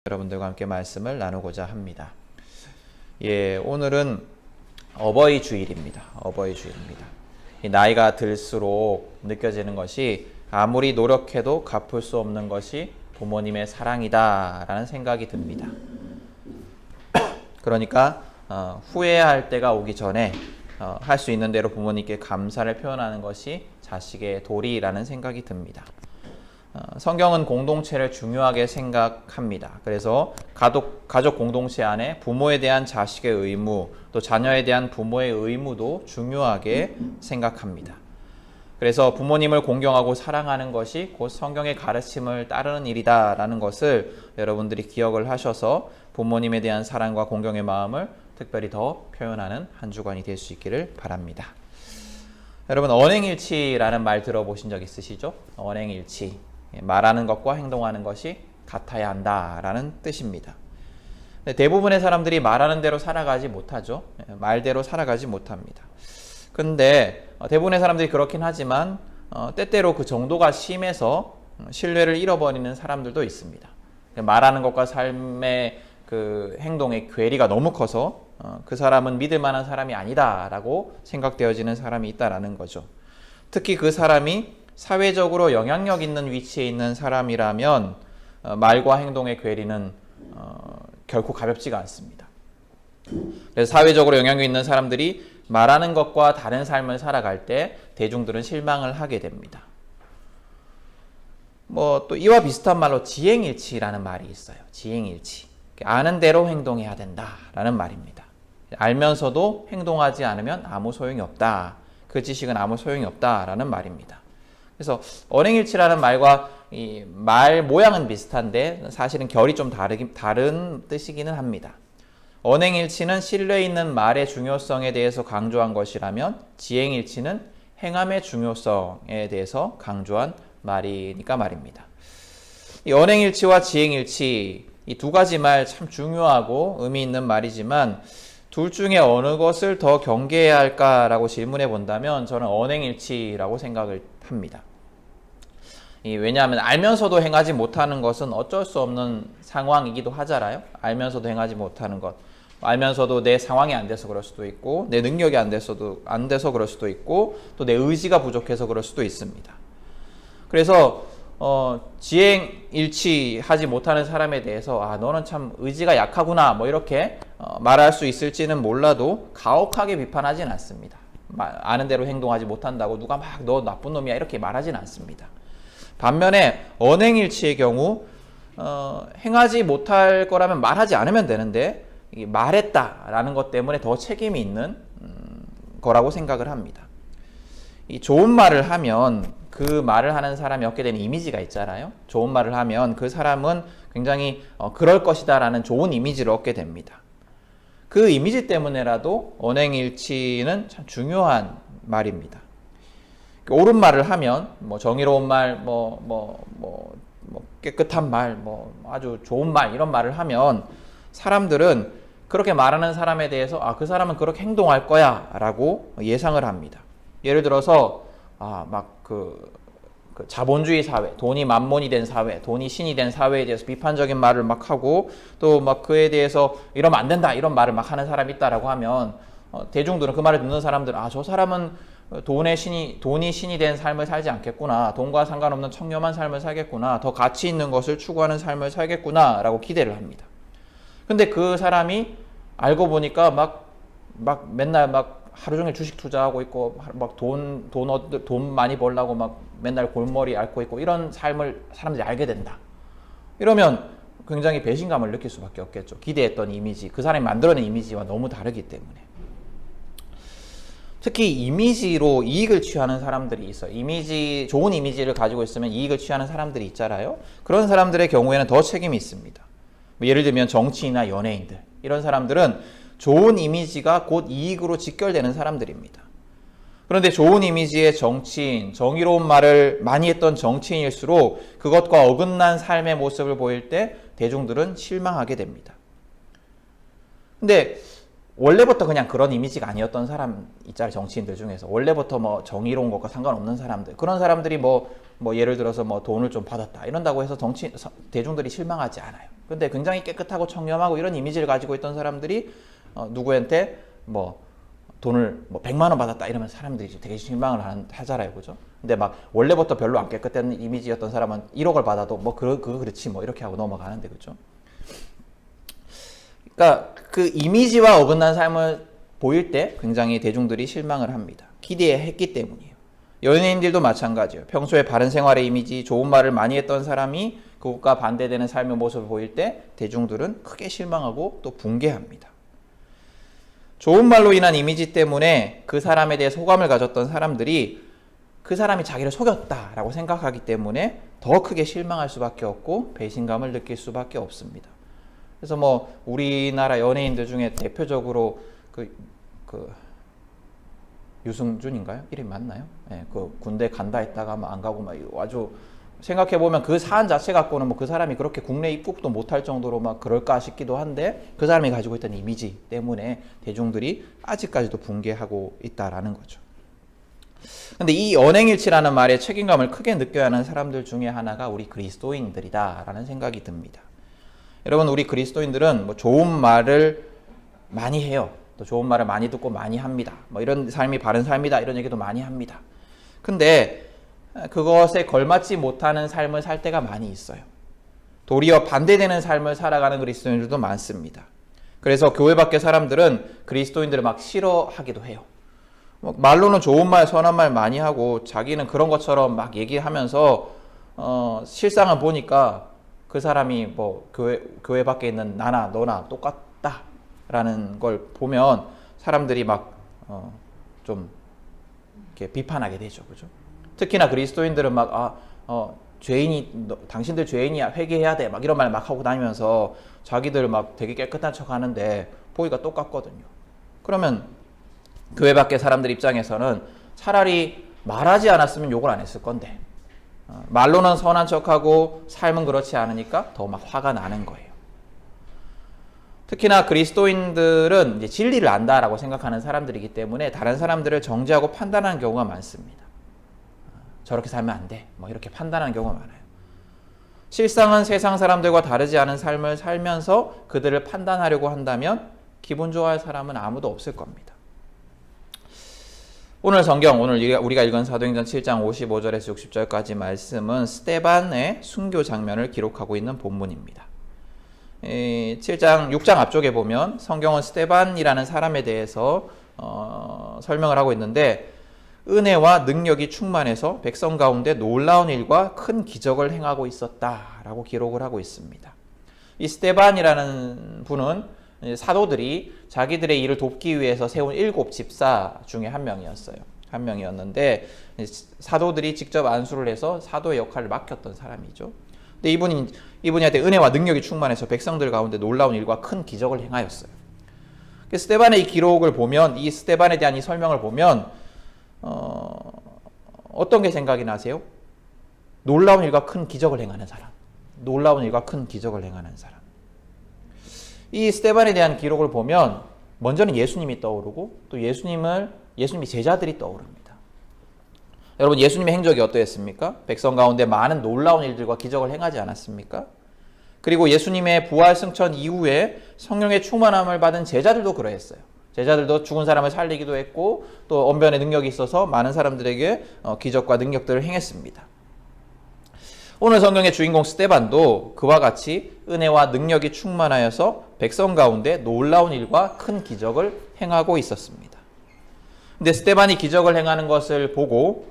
여러분들과 함께 말씀을 나누고자 합니다. 예, 오늘은 어버이 주일입니다. 어버이 주일입니다. 나이가 들수록 느껴지는 것이 아무리 노력해도 갚을 수 없는 것이 부모님의 사랑이다라는 생각이 듭니다. 그러니까 후회할 때가 오기 전에 할 수 있는 대로 부모님께 감사를 표현하는 것이 자식의 도리라는 생각이 듭니다. 성경은 공동체를 중요하게 생각합니다. 그래서 가족 공동체 안에 부모에 대한 자식의 의무, 또 자녀에 대한 부모의 의무도 중요하게 생각합니다. 그래서 부모님을 공경하고 사랑하는 것이 곧 성경의 가르침을 따르는 일이다라는 것을 여러분들이 기억을 하셔서 부모님에 대한 사랑과 공경의 마음을 특별히 더 표현하는 한 주간이 될 수 있기를 바랍니다. 여러분, 언행일치라는 말 들어보신 적 있으시죠? 언행일치. 말하는 것과 행동하는 것이 같아야 한다라는 뜻입니다. 대부분의 사람들이 말하는 대로 살아가지 못하죠. 말대로 살아가지 못합니다. 근데 대부분의 사람들이 그렇긴 하지만 때때로 그 정도가 심해서 신뢰를 잃어버리는 사람들도 있습니다. 말하는 것과 삶의 그 행동의 괴리가 너무 커서 그 사람은 믿을 만한 사람이 아니다라고 생각되어지는 사람이 있다라는 거죠. 특히 그 사람이 사회적으로 영향력 있는 위치에 있는 사람이라면 말과 행동의 괴리는 결코 가볍지가 않습니다. 그래서 사회적으로 영향력 있는 사람들이 말하는 것과 다른 삶을 살아갈 때 대중들은 실망을 하게 됩니다. 또 이와 비슷한 말로 지행일치라는 말이 있어요. 지행일치. 아는 대로 행동해야 된다라는 말입니다. 알면서도 행동하지 않으면 아무 소용이 없다. 그 지식은 아무 소용이 없다라는 말입니다. 그래서 언행일치라는 말과 이 말 모양은 비슷한데 사실은 결이 좀 다른 뜻이기는 합니다. 언행일치는 신뢰 있는 말의 중요성에 대해서 강조한 것이라면 지행일치는 행함의 중요성에 대해서 강조한 말이니까 말입니다. 이 언행일치와 지행일치 이 두 가지 말 참 중요하고 의미 있는 말이지만 둘 중에 어느 것을 더 경계해야 할까라고 질문해 본다면 저는 언행일치라고 생각을 합니다. 왜냐하면 알면서도 행하지 못하는 것은 어쩔 수 없는 상황이기도 하잖아요. 알면서도 행하지 못하는 것. 알면서도 내 상황이 안 돼서 그럴 수도 있고 내 능력이 안 돼서 그럴 수도 있고 또 내 의지가 부족해서 그럴 수도 있습니다. 그래서 지행일치하지 못하는 사람에 대해서 너는 참 의지가 약하구나 이렇게 말할 수 있을지는 몰라도 가혹하게 비판하진 않습니다. 아는 대로 행동하지 못한다고 누가 막 너 나쁜 놈이야 이렇게 말하진 않습니다. 반면에 언행일치의 경우 행하지 못할 거라면 말하지 않으면 되는데 말했다라는 것 때문에 더 책임이 있는 거라고 생각을 합니다. 이 좋은 말을 하면 그 말을 하는 사람이 얻게 되는 이미지가 있잖아요. 좋은 말을 하면 그 사람은 굉장히 그럴 것이다 라는 좋은 이미지를 얻게 됩니다. 그 이미지 때문에라도 언행일치는 참 중요한 말입니다. 옳은 말을 하면 정의로운 말, 깨끗한 말, 아주 좋은 말 이런 말을 하면 사람들은 그렇게 말하는 사람에 대해서 그 사람은 그렇게 행동할 거야 라고 예상을 합니다. 예를 들어서 그 자본주의 사회, 돈이 만몬이 된 사회, 돈이 신이 된 사회에 대해서 비판적인 말을 막 하고 또 그에 대해서 이러면 안 된다 이런 말을 막 하는 사람이 있다라고 하면 대중들은 그 말을 듣는 사람들은 저 사람은 돈이 신이 된 삶을 살지 않겠구나, 돈과 상관없는 청렴한 삶을 살겠구나, 더 가치 있는 것을 추구하는 삶을 살겠구나 라고 기대를 합니다. 근데 그 사람이 알고 보니까 맨날 하루 종일 주식 투자하고 있고 돈 많이 벌려고 맨날 골머리 앓고 있고 이런 삶을 사람들이 알게 된다. 이러면 굉장히 배신감을 느낄 수밖에 없겠죠. 기대했던 이미지, 그 사람이 만들어낸 이미지와 너무 다르기 때문에. 특히 이미지로 이익을 취하는 사람들이 있어요. 좋은 이미지를 가지고 있으면 이익을 취하는 사람들이 있잖아요. 그런 사람들의 경우에는 더 책임이 있습니다. 예를 들면 정치인이나 연예인들, 이런 사람들은 좋은 이미지가 곧 이익으로 직결되는 사람들입니다. 그런데 좋은 이미지의 정치인, 정의로운 말을 많이 했던 정치인일수록 그것과 어긋난 삶의 모습을 보일 때 대중들은 실망하게 됩니다. 근데 원래부터 그냥 그런 이미지가 아니었던 사람 있잖아요. 정치인들 중에서 원래부터 정의로운 것과 상관없는 사람들, 그런 사람들이 예를 들어서 돈을 좀 받았다 이런다고 해서 대중들이 실망하지 않아요. 근데 굉장히 깨끗하고 청렴하고 이런 이미지를 가지고 있던 사람들이 누구한테 뭐 돈을 뭐 100만 원 받았다 이러면 사람들이 되게 실망을 하잖아요. 그죠? 근데 막 원래부터 별로 안 깨끗한 이미지였던 사람은 1억을 받아도 뭐 그거 그렇지 뭐 이렇게 하고 넘어가는데, 그죠? 그러니까 그 이미지와 어긋난 삶을 보일 때 굉장히 대중들이 실망을 합니다. 기대했기 때문이에요. 연예인들도 마찬가지예요. 평소에 바른 생활의 이미지, 좋은 말을 많이 했던 사람이 그것과 반대되는 삶의 모습을 보일 때 대중들은 크게 실망하고 또 붕괴합니다. 좋은 말로 인한 이미지 때문에 그 사람에 대해 호감을 가졌던 사람들이 그 사람이 자기를 속였다라고 생각하기 때문에 더 크게 실망할 수밖에 없고 배신감을 느낄 수밖에 없습니다. 그래서 뭐 우리나라 연예인들 중에 대표적으로 그 유승준인가요? 이름 맞나요? 네, 그 군대 간다 했다가 안 가고 막 아주 생각해보면 그 사안 자체 갖고는 뭐 그 사람이 그렇게 국내 입국도 못할 정도로 막 그럴까 싶기도 한데 그 사람이 가지고 있던 이미지 때문에 대중들이 아직까지도 붕괴하고 있다라는 거죠. 근데 이 언행일치라는 말에 책임감을 크게 느껴야 하는 사람들 중에 하나가 우리 그리스도인들이다라는 생각이 듭니다. 여러분, 우리 그리스도인들은 뭐 좋은 말을 많이 해요. 또 좋은 말을 많이 듣고 많이 합니다. 뭐 이런 삶이 바른 삶이다 이런 얘기도 많이 합니다. 근데 그것에 걸맞지 못하는 삶을 살 때가 많이 있어요. 도리어 반대되는 삶을 살아가는 그리스도인들도 많습니다. 그래서 교회 밖의 사람들은 그리스도인들을 막 싫어하기도 해요. 말로는 좋은 말, 선한 말 많이 하고 자기는 그런 것처럼 막 얘기하면서 실상을 보니까 그 사람이 뭐 교회 밖에 있는 나나 너나 똑같다라는 걸 보면 사람들이 막 좀 이렇게 비판하게 되죠, 그죠? 특히나 그리스도인들은 막 죄인이 당신들 죄인이야 회개해야 돼 막 이런 말 막 하고 다니면서 자기들 막 되게 깨끗한 척 하는데 보기가 똑같거든요. 그러면 교회 밖의 사람들 입장에서는 차라리 말하지 않았으면 욕을 안 했을 건데 말로는 선한 척하고 삶은 그렇지 않으니까 더 막 화가 나는 거예요. 특히나 그리스도인들은 이제 진리를 안다라고 생각하는 사람들이기 때문에 다른 사람들을 정죄하고 판단하는 경우가 많습니다. 저렇게 살면 안 돼. 뭐 이렇게 판단하는 경우가 많아요. 실상은 세상 사람들과 다르지 않은 삶을 살면서 그들을 판단하려고 한다면 기분 좋아할 사람은 아무도 없을 겁니다. 오늘 성경, 오늘 우리가 읽은 사도행전 7장 55절에서 60절까지 말씀은 스데반의 순교 장면을 기록하고 있는 본문입니다. 6장 앞쪽에 보면 성경은 스데반이라는 사람에 대해서 설명을 하고 있는데 은혜와 능력이 충만해서 백성 가운데 놀라운 일과 큰 기적을 행하고 있었다라고 기록을 하고 있습니다. 이 스데반이라는 분은 사도들이 자기들의 일을 돕기 위해서 세운 7 집사 중에 한 명이었는데 사도들이 직접 안수를 해서 사도의 역할을 맡겼던 사람이죠. 근데 이분한테 은혜와 능력이 충만해서 백성들 가운데 놀라운 일과 큰 기적을 행하였어요. 스데반의 이 기록을 보면, 이 스데반에 대한 이 설명을 보면 어떤 게 생각이 나세요? 놀라운 일과 큰 기적을 행하는 사람. 놀라운 일과 큰 기적을 행하는 사람. 이 스데반에 대한 기록을 보면 먼저는 예수님이 떠오르고 또 예수님의 제자들이 떠오릅니다. 여러분, 예수님의 행적이 어떠했습니까? 백성 가운데 많은 놀라운 일들과 기적을 행하지 않았습니까? 그리고 예수님의 부활 승천 이후에 성령의 충만함을 받은 제자들도 그러했어요. 제자들도 죽은 사람을 살리기도 했고 또 언변의 능력이 있어서 많은 사람들에게 기적과 능력들을 행했습니다. 오늘 성경의 주인공 스데반도 그와 같이 은혜와 능력이 충만하여서 백성 가운데 놀라운 일과 큰 기적을 행하고 있었습니다. 근데 스데반이 기적을 행하는 것을 보고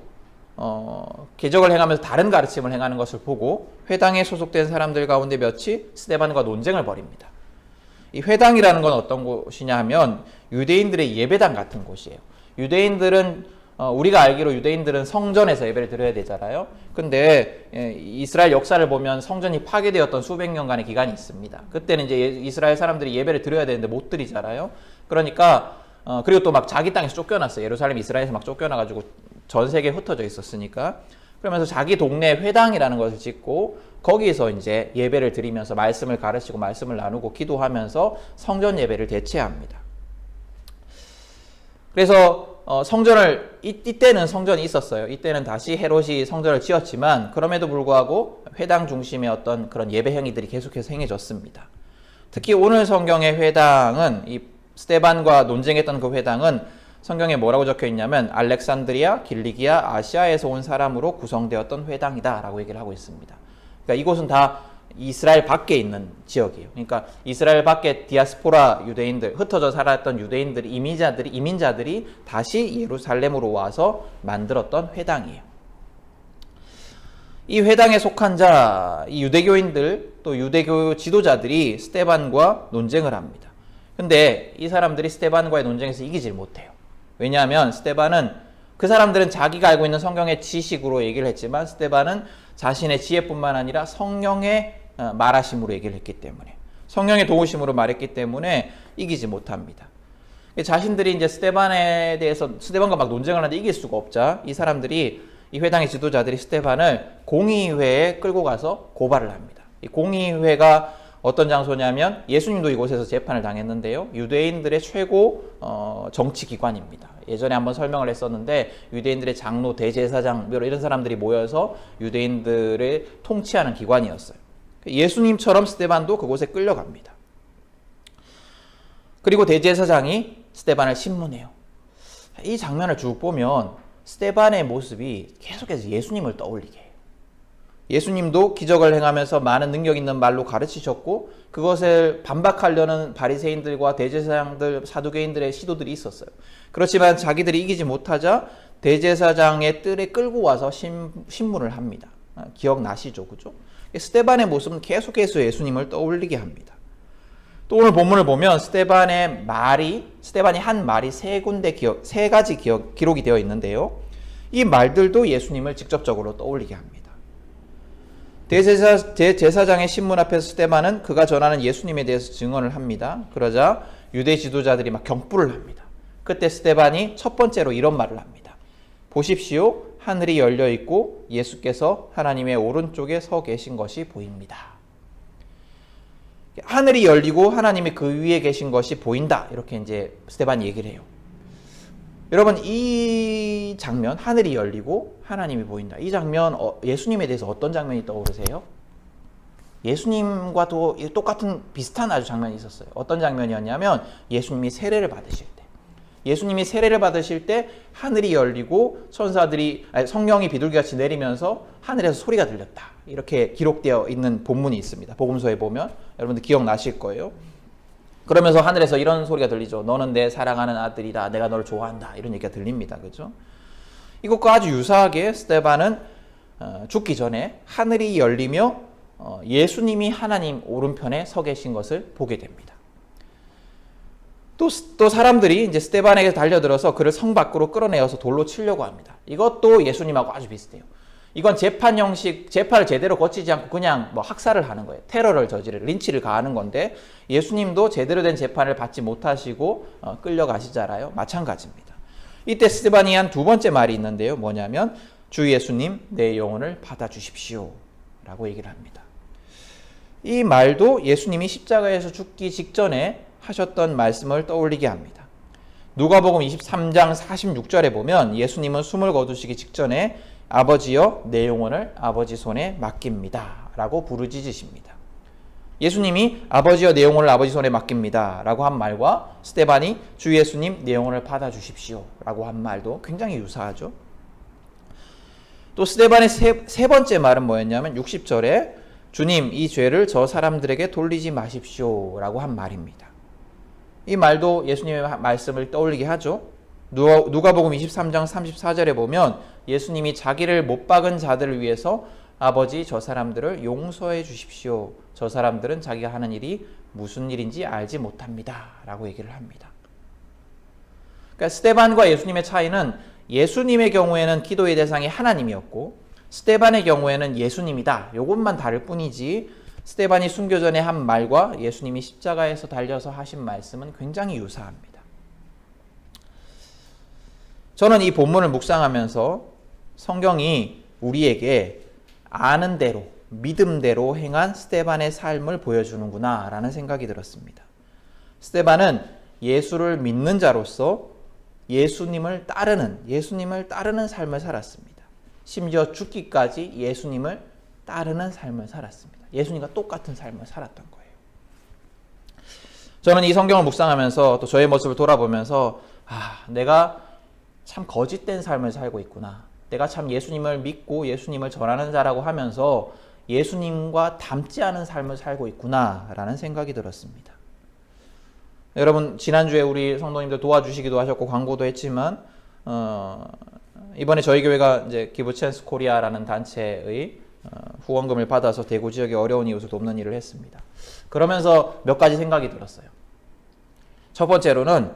기적을 행하면서 다른 가르침을 행하는 것을 보고 회당에 소속된 사람들 가운데 몇이 스데반과 논쟁을 벌입니다. 이 회당이라는 건 어떤 곳이냐 하면 유대인들의 예배당 같은 곳이에요. 우리가 알기로 유대인들은 성전에서 예배를 드려야 되잖아요. 근데 이스라엘 역사를 보면 성전이 파괴되었던 수백 년간의 기간이 있습니다. 그때는 이제 이스라엘 사람들이 예배를 드려야 되는데 못 드리잖아요. 그러니까 그리고 또 막 자기 땅에서 쫓겨났어요. 예루살렘 이스라엘에서 막 쫓겨나가지고 전 세계에 흩어져 있었으니까. 그러면서 자기 동네 회당이라는 것을 짓고 거기서 이제 예배를 드리면서 말씀을 가르치고 말씀을 나누고 기도하면서 성전 예배를 대체합니다. 그래서 성전을 이때는 성전이 있었어요. 이때는 다시 헤롯이 성전을 지었지만 그럼에도 불구하고 회당 중심의 어떤 그런 예배 행위들이 계속해서 행해졌습니다. 특히 오늘 성경의 회당은 이 스데반과 논쟁했던 그 회당은 성경에 뭐라고 적혀 있냐면 알렉산드리아, 길리기아, 아시아에서 온 사람으로 구성되었던 회당이다라고 얘기를 하고 있습니다. 그러니까 이곳은 다 이스라엘 밖에 있는 지역이에요. 그러니까 이스라엘 밖에 디아스포라 유대인들, 흩어져 살았던 유대인들이 이민자들이 다시 예루살렘으로 와서 만들었던 회당이에요. 이 회당에 속한 자, 이 유대교인들 또 유대교 지도자들이 스데반과 논쟁을 합니다. 근데 이 사람들이 스데반과의 논쟁에서 이기질 못해요. 왜냐하면 그 사람들은 자기가 알고 있는 성경의 지식으로 얘기를 했지만 스데반은 자신의 지혜뿐만 아니라 성령의 말하심으로 얘기를 했기 때문에, 성령의 도우심으로 말했기 때문에 이기지 못합니다. 자신들이 이제 스데반과 막 논쟁을 하는데 이길 수가 없자 이 사람들이, 이 회당의 지도자들이 스데반을 공의회에 끌고 가서 고발을 합니다. 이 공의회가 어떤 장소냐면 예수님도 이곳에서 재판을 당했는데요. 유대인들의 최고 정치기관입니다. 예전에 한번 설명을 했었는데 유대인들의 장로, 대제사장 이런 사람들이 모여서 유대인들을 통치하는 기관이었어요. 예수님처럼 스데반도 그곳에 끌려갑니다. 그리고 대제사장이 스데반을 신문해요. 이 장면을 쭉 보면 스데반의 모습이 계속해서 예수님을 떠올리게 해요. 예수님도 기적을 행하면서 많은 능력 있는 말로 가르치셨고 그것을 반박하려는 바리새인들과 대제사장들, 사두개인들의 시도들이 있었어요. 그렇지만 자기들이 이기지 못하자 대제사장의 뜰에 끌고 와서 신문을 합니다. 기억나시죠? 그죠? 스데반의 모습은 계속해서 예수님을 떠올리게 합니다. 또 오늘 본문을 보면 스데반이 한 말이 세 가지 기록이 되어 있는데요. 이 말들도 예수님을 직접적으로 떠올리게 합니다. 대제사장의 신문 앞에서 스데반은 그가 전하는 예수님에 대해서 증언을 합니다. 그러자 유대 지도자들이 막 경부를 합니다. 그때 스데반이 첫 번째로 이런 말을 합니다. 보십시오. 하늘이 열려 있고 예수께서 하나님의 오른쪽에 서 계신 것이 보입니다. 하늘이 열리고 하나님이 그 위에 계신 것이 보인다. 이렇게 이제 스데반이 얘기를 해요. 여러분, 이 장면, 하늘이 열리고 하나님이 보인다. 이 장면, 예수님에 대해서 어떤 장면이 떠오르세요? 예수님과도 똑같은 비슷한 아주 장면이 있었어요. 어떤 장면이었냐면 예수님이 세례를 받으실 때. 예수님이 세례를 받으실 때 하늘이 열리고 성령이 비둘기같이 내리면서 하늘에서 소리가 들렸다. 이렇게 기록되어 있는 본문이 있습니다. 복음서에 보면 여러분들 기억나실 거예요. 그러면서 하늘에서 이런 소리가 들리죠. 너는 내 사랑하는 아들이다. 내가 너를 좋아한다. 이런 얘기가 들립니다. 그죠? 이것과 아주 유사하게 스데반은 죽기 전에 하늘이 열리며 예수님이 하나님 오른편에 서 계신 것을 보게 됩니다. 또 사람들이 이제 스데반에게 달려들어서 그를 성 밖으로 끌어내어서 돌로 치려고 합니다. 이것도 예수님하고 아주 비슷해요. 이건 재판을 제대로 거치지 않고 그냥 학살을 하는 거예요. 테러를 린치를 가하는 건데 예수님도 제대로 된 재판을 받지 못하시고 끌려가시잖아요. 마찬가지입니다. 이때 스데반이 한 두 번째 말이 있는데요. 뭐냐면 주 예수님 내 영혼을 받아주십시오 라고 얘기를 합니다. 이 말도 예수님이 십자가에서 죽기 직전에 하셨던 말씀을 떠올리게 합니다. 누가복음 23장 46절에 보면 예수님은 숨을 거두시기 직전에 아버지여 내 영혼을 아버지 손에 맡깁니다 라고 부르짖으십니다. 예수님이 아버지여 내 영혼을 아버지 손에 맡깁니다 라고 한 말과 스데반이 주 예수님 내 영혼을 받아주십시오 라고 한 말도 굉장히 유사하죠. 또 스데반의 세 번째 말은 뭐였냐면 60절에 주님 이 죄를 저 사람들에게 돌리지 마십시오 라고 한 말입니다. 이 말도 예수님의 말씀을 떠올리게 하죠. 누가복음 23장 34절에 보면 예수님이 자기를 못 박은 자들을 위해서 아버지 저 사람들을 용서해 주십시오. 저 사람들은 자기가 하는 일이 무슨 일인지 알지 못합니다. 라고 얘기를 합니다. 그러니까 스데반과 예수님의 차이는 예수님의 경우에는 기도의 대상이 하나님이었고 스데반의 경우에는 예수님이다. 이것만 다를 뿐이지 스데반이 순교 전에 한 말과 예수님이 십자가에서 달려서 하신 말씀은 굉장히 유사합니다. 저는 이 본문을 묵상하면서 성경이 우리에게 아는 대로, 믿음대로 행한 스데반의 삶을 보여주는구나 라는 생각이 들었습니다. 스데반은 예수를 믿는 자로서 예수님을 따르는 삶을 살았습니다. 심지어 죽기까지 예수님을 따르는 삶을 살았습니다. 예수님과 똑같은 삶을 살았던 거예요. 저는 이 성경을 묵상하면서 또 저의 모습을 돌아보면서 내가 참 거짓된 삶을 살고 있구나. 내가 참 예수님을 믿고 예수님을 전하는 자라고 하면서 예수님과 닮지 않은 삶을 살고 있구나라는 생각이 들었습니다. 여러분, 지난주에 우리 성도님들 도와주시기도 하셨고 광고도 했지만 이번에 저희 교회가 이제 기브 찬스 코리아라는 단체의 후원금을 받아서 대구 지역의 어려운 이웃을 돕는 일을 했습니다. 그러면서 몇 가지 생각이 들었어요. 첫 번째로는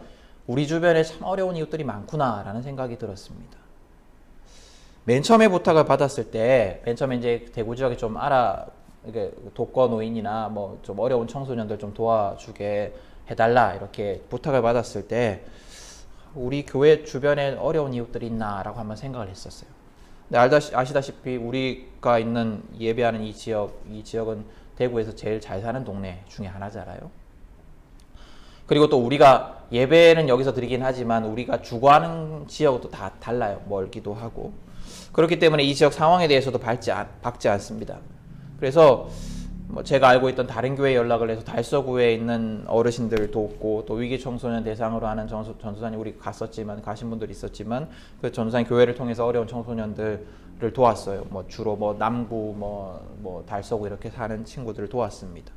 우리 주변에 참 어려운 이웃들이 많구나라는 생각이 들었습니다. 맨 처음에 부탁을 받았을 때, 맨 처음에 이제 대구 지역에 좀 이게 독거 노인이나 뭐 좀 어려운 청소년들 좀 도와주게 해달라 이렇게 부탁을 받았을 때 우리 교회 주변에 어려운 이웃들이 있나라고 한번 생각을 했었어요. 근데 아시다시피 우리가 있는 예배하는 이 지역은 대구에서 제일 잘 사는 동네 중에 하나잖아요. 그리고 또 우리가 예배는 여기서 드리긴 하지만 우리가 주거하는 지역도 다 달라요. 멀기도 하고. 그렇기 때문에 이 지역 상황에 대해서도 박지 않습니다. 그래서 제가 알고 있던 다른 교회에 연락을 해서 달서구에 있는 어르신들 돕고 또 위기 청소년 대상으로 하는 전도사님 우리 가신 분들이 있었지만 그 전도사님 교회를 통해서 어려운 청소년들을 도왔어요. 주로 남구 달서구 이렇게 사는 친구들을 도왔습니다.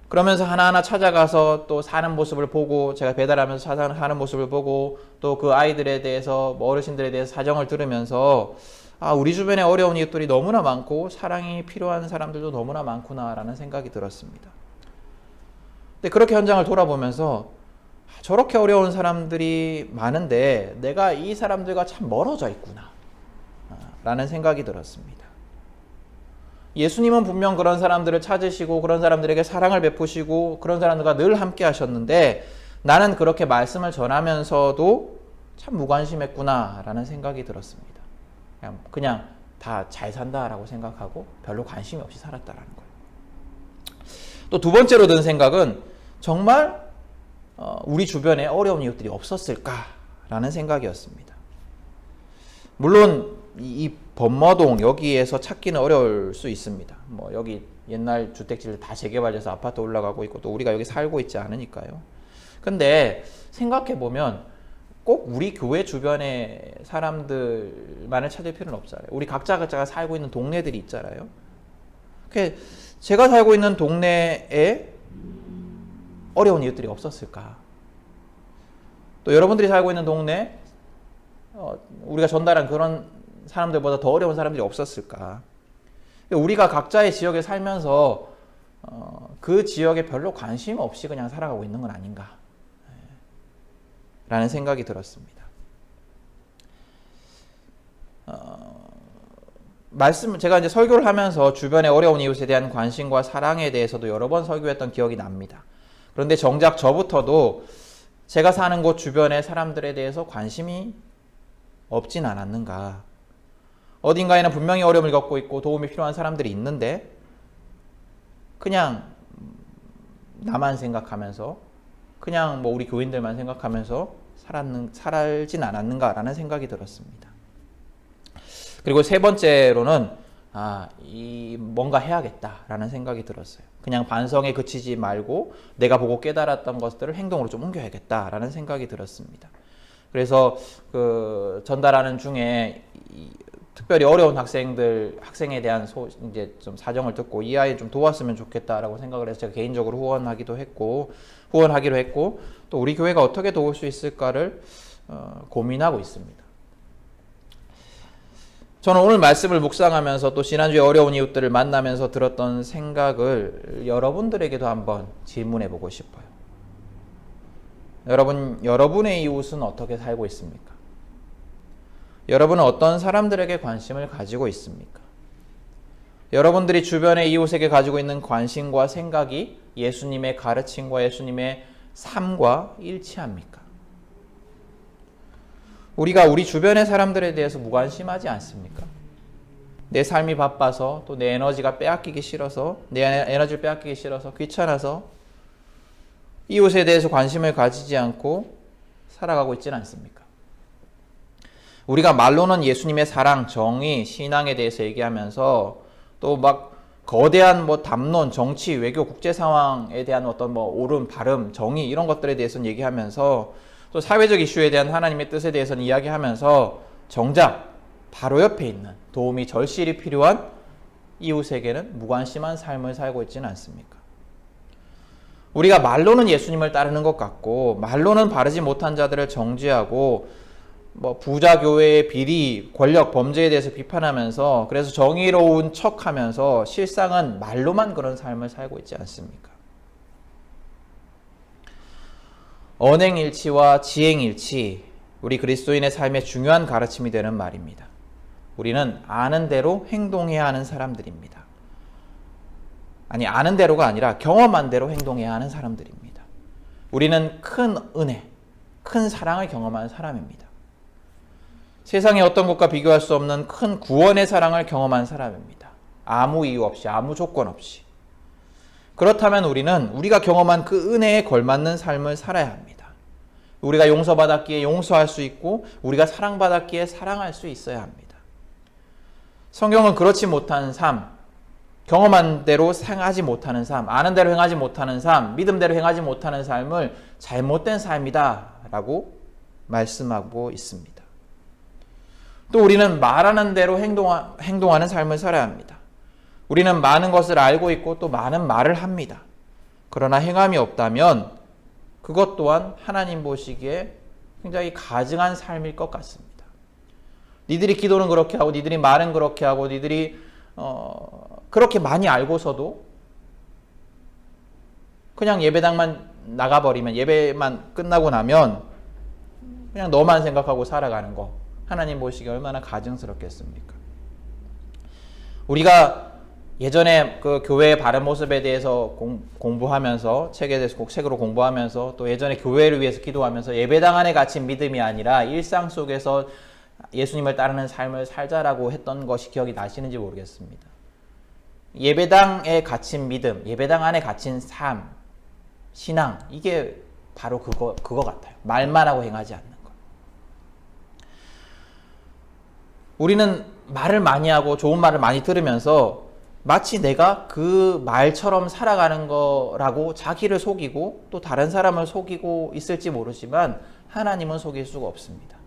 그러면서 하나하나 찾아가서 또 사는 모습을 보고 제가 배달하면서 사는 모습을 보고 또 그 아이들에 대해서 어르신들에 대해서 사정을 들으면서 우리 주변에 어려운 이웃들이 너무나 많고 사랑이 필요한 사람들도 너무나 많구나라는 생각이 들었습니다. 근데 그렇게 현장을 돌아보면서 저렇게 어려운 사람들이 많은데 내가 이 사람들과 참 멀어져 있구나 라는 생각이 들었습니다. 예수님은 분명 그런 사람들을 찾으시고 그런 사람들에게 사랑을 베푸시고 그런 사람들과 늘 함께 하셨는데 나는 그렇게 말씀을 전하면서도 참 무관심했구나 라는 생각이 들었습니다. 그냥 다 잘 산다라고 생각하고 별로 관심이 없이 살았다라는 거예요. 또 두 번째로 든 생각은 정말 우리 주변에 어려운 이웃들이 없었을까라는 생각이었습니다. 물론 이 범머동 여기에서 찾기는 어려울 수 있습니다. 여기 옛날 주택지를 다 재개발해서 아파트 올라가고 있고 또 우리가 여기 살고 있지 않으니까요. 근데 생각해 보면 꼭 우리 교회 주변의 사람들만을 찾을 필요는 없잖아요. 우리 각자가 살고 있는 동네들이 있잖아요. 제가 살고 있는 동네에 어려운 이웃들이 없었을까? 또 여러분들이 살고 있는 동네 우리가 전달한 그런 사람들보다 더 어려운 사람들이 없었을까? 우리가 각자의 지역에 살면서 그 지역에 별로 관심 없이 그냥 살아가고 있는 건 아닌가? 라는 생각이 들었습니다. 제가 이제 설교를 하면서 주변의 어려운 이웃에 대한 관심과 사랑에 대해서도 여러 번 설교했던 기억이 납니다. 그런데 정작 저부터도 제가 사는 곳 주변의 사람들에 대해서 관심이 없진 않았는가. 어딘가에는 분명히 어려움을 겪고 있고 도움이 필요한 사람들이 있는데 그냥 나만 생각하면서 그냥 우리 교인들만 생각하면서 살진 않았는가라는 생각이 들었습니다. 그리고 세 번째로는 뭔가 해야겠다라는 생각이 들었어요. 그냥 반성에 그치지 말고 내가 보고 깨달았던 것들을 행동으로 좀 옮겨야겠다라는 생각이 들었습니다. 그래서 전달하는 중에 특별히 어려운 학생에 대한 이제 좀 사정을 듣고 이 아이 좀 도왔으면 좋겠다라고 생각을 해서 제가 개인적으로 후원하기로 했고 또 우리 교회가 어떻게 도울 수 있을까를 고민하고 있습니다. 저는 오늘 말씀을 묵상하면서 또 지난주에 어려운 이웃들을 만나면서 들었던 생각을 여러분들에게도 한번 질문해 보고 싶어요. 여러분의 이웃은 어떻게 살고 있습니까? 여러분은 어떤 사람들에게 관심을 가지고 있습니까? 여러분들이 주변의 이웃에게 가지고 있는 관심과 생각이 예수님의 가르침과 예수님의 삶과 일치합니까? 우리가 우리 주변의 사람들에 대해서 무관심하지 않습니까? 내 삶이 바빠서 또 내 에너지를 빼앗기기 싫어서 귀찮아서 이웃에 대해서 관심을 가지지 않고 살아가고 있지는 않습니까? 우리가 말로는 예수님의 사랑, 정의, 신앙에 대해서 얘기하면서 또 막 거대한 담론, 정치, 외교, 국제 상황에 대한 어떤 옳음, 바름, 정의 이런 것들에 대해서는 얘기하면서 또 사회적 이슈에 대한 하나님의 뜻에 대해서는 이야기하면서 정작 바로 옆에 있는 도움이 절실히 필요한 이웃에게는 무관심한 삶을 살고 있지는 않습니까? 우리가 말로는 예수님을 따르는 것 같고 말로는 바르지 못한 자들을 정죄하고 부자 교회의 비리, 권력, 범죄에 대해서 비판하면서 그래서 정의로운 척하면서 실상은 말로만 그런 삶을 살고 있지 않습니까? 언행일치와 지행일치, 우리 그리스도인의 삶의 중요한 가르침이 되는 말입니다. 우리는 아는 대로 행동해야 하는 사람들입니다. 아니, 아는 대로가 아니라 경험한 대로 행동해야 하는 사람들입니다. 우리는 큰 은혜, 큰 사랑을 경험한 사람입니다. 세상의 어떤 것과 비교할 수 없는 큰 구원의 사랑을 경험한 사람입니다. 아무 이유 없이, 아무 조건 없이. 그렇다면 우리는 우리가 경험한 그 은혜에 걸맞는 삶을 살아야 합니다. 우리가 용서받았기에 용서할 수 있고 우리가 사랑받았기에 사랑할 수 있어야 합니다. 성경은 그렇지 못한 삶, 경험한 대로 행하지 못하는 삶, 아는 대로 행하지 못하는 삶, 믿음대로 행하지 못하는 삶을 잘못된 삶이다 라고 말씀하고 있습니다. 또 우리는 말하는 대로 행동하는 삶을 살아야 합니다. 우리는 많은 것을 알고 있고 또 많은 말을 합니다. 그러나 행함이 없다면 그것 또한 하나님 보시기에 굉장히 가증한 삶일 것 같습니다. 니들이 기도는 그렇게 하고 니들이 말은 그렇게 하고 니들이 그렇게 많이 알고서도 그냥 예배당만 나가버리면 예배만 끝나고 나면 그냥 너만 생각하고 살아가는 거 하나님 보시기에 얼마나 가증스럽겠습니까? 우리가 예전에 그 교회의 바른 모습에 대해서 공부하면서 책에 대해서 꼭 책으로 공부하면서 또 예전에 교회를 위해서 기도하면서 예배당 안에 갇힌 믿음이 아니라 일상 속에서 예수님을 따르는 삶을 살자라고 했던 것이 기억이 나시는지 모르겠습니다. 예배당에 갇힌 믿음, 예배당 안에 갇힌 삶, 신앙, 이게 바로 그거 같아요. 말만 하고 행하지 않는 것. 우리는 말을 많이 하고 좋은 말을 많이 들으면서 마치 내가 그 말처럼 살아가는 거라고 자기를 속이고 또 다른 사람을 속이고 있을지 모르지만 하나님은 속일 수가 없습니다.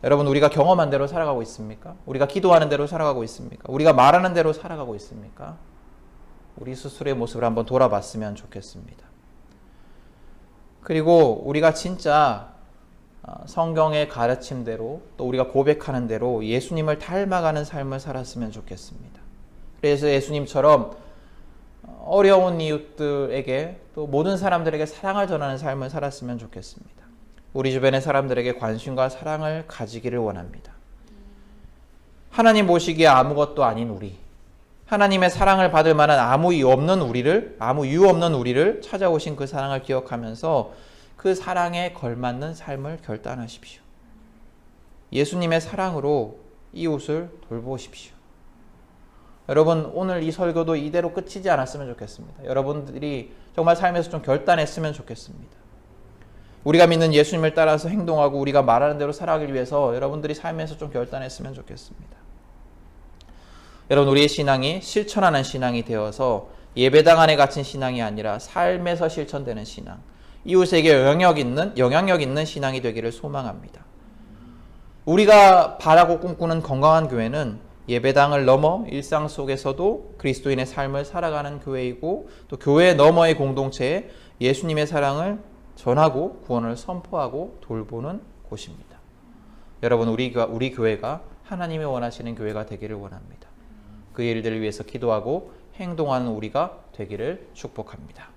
여러분, 우리가 경험한 대로 살아가고 있습니까? 우리가 기도하는 대로 살아가고 있습니까? 우리가 말하는 대로 살아가고 있습니까? 우리 스스로의 모습을 한번 돌아봤으면 좋겠습니다. 그리고 우리가 진짜 성경의 가르침대로 또 우리가 고백하는 대로 예수님을 닮아가는 삶을 살았으면 좋겠습니다. 그래서 예수님처럼 어려운 이웃들에게 또 모든 사람들에게 사랑을 전하는 삶을 살았으면 좋겠습니다. 우리 주변의 사람들에게 관심과 사랑을 가지기를 원합니다. 하나님 보시기에 아무것도 아닌 우리, 하나님의 사랑을 받을 만한 아무 이유 없는 우리를 찾아오신 그 사랑을 기억하면서 그 사랑에 걸맞는 삶을 결단하십시오. 예수님의 사랑으로 이웃을 돌보십시오. 여러분, 오늘 이 설교도 이대로 끝이지 않았으면 좋겠습니다. 여러분들이 정말 삶에서 좀 결단했으면 좋겠습니다. 우리가 믿는 예수님을 따라서 행동하고 우리가 말하는 대로 살아가기 위해서 여러분들이 삶에서 좀 결단했으면 좋겠습니다. 여러분, 우리의 신앙이 실천하는 신앙이 되어서 예배당 안에 갇힌 신앙이 아니라 삶에서 실천되는 신앙, 이웃에게 영향력 있는 신앙이 되기를 소망합니다. 우리가 바라고 꿈꾸는 건강한 교회는 예배당을 넘어 일상 속에서도 그리스도인의 삶을 살아가는 교회이고 또 교회 너머의 공동체에 예수님의 사랑을 전하고 구원을 선포하고 돌보는 곳입니다. 여러분, 우리 교회가 하나님이 원하시는 교회가 되기를 원합니다. 그 일들을 위해서 기도하고 행동하는 우리가 되기를 축복합니다.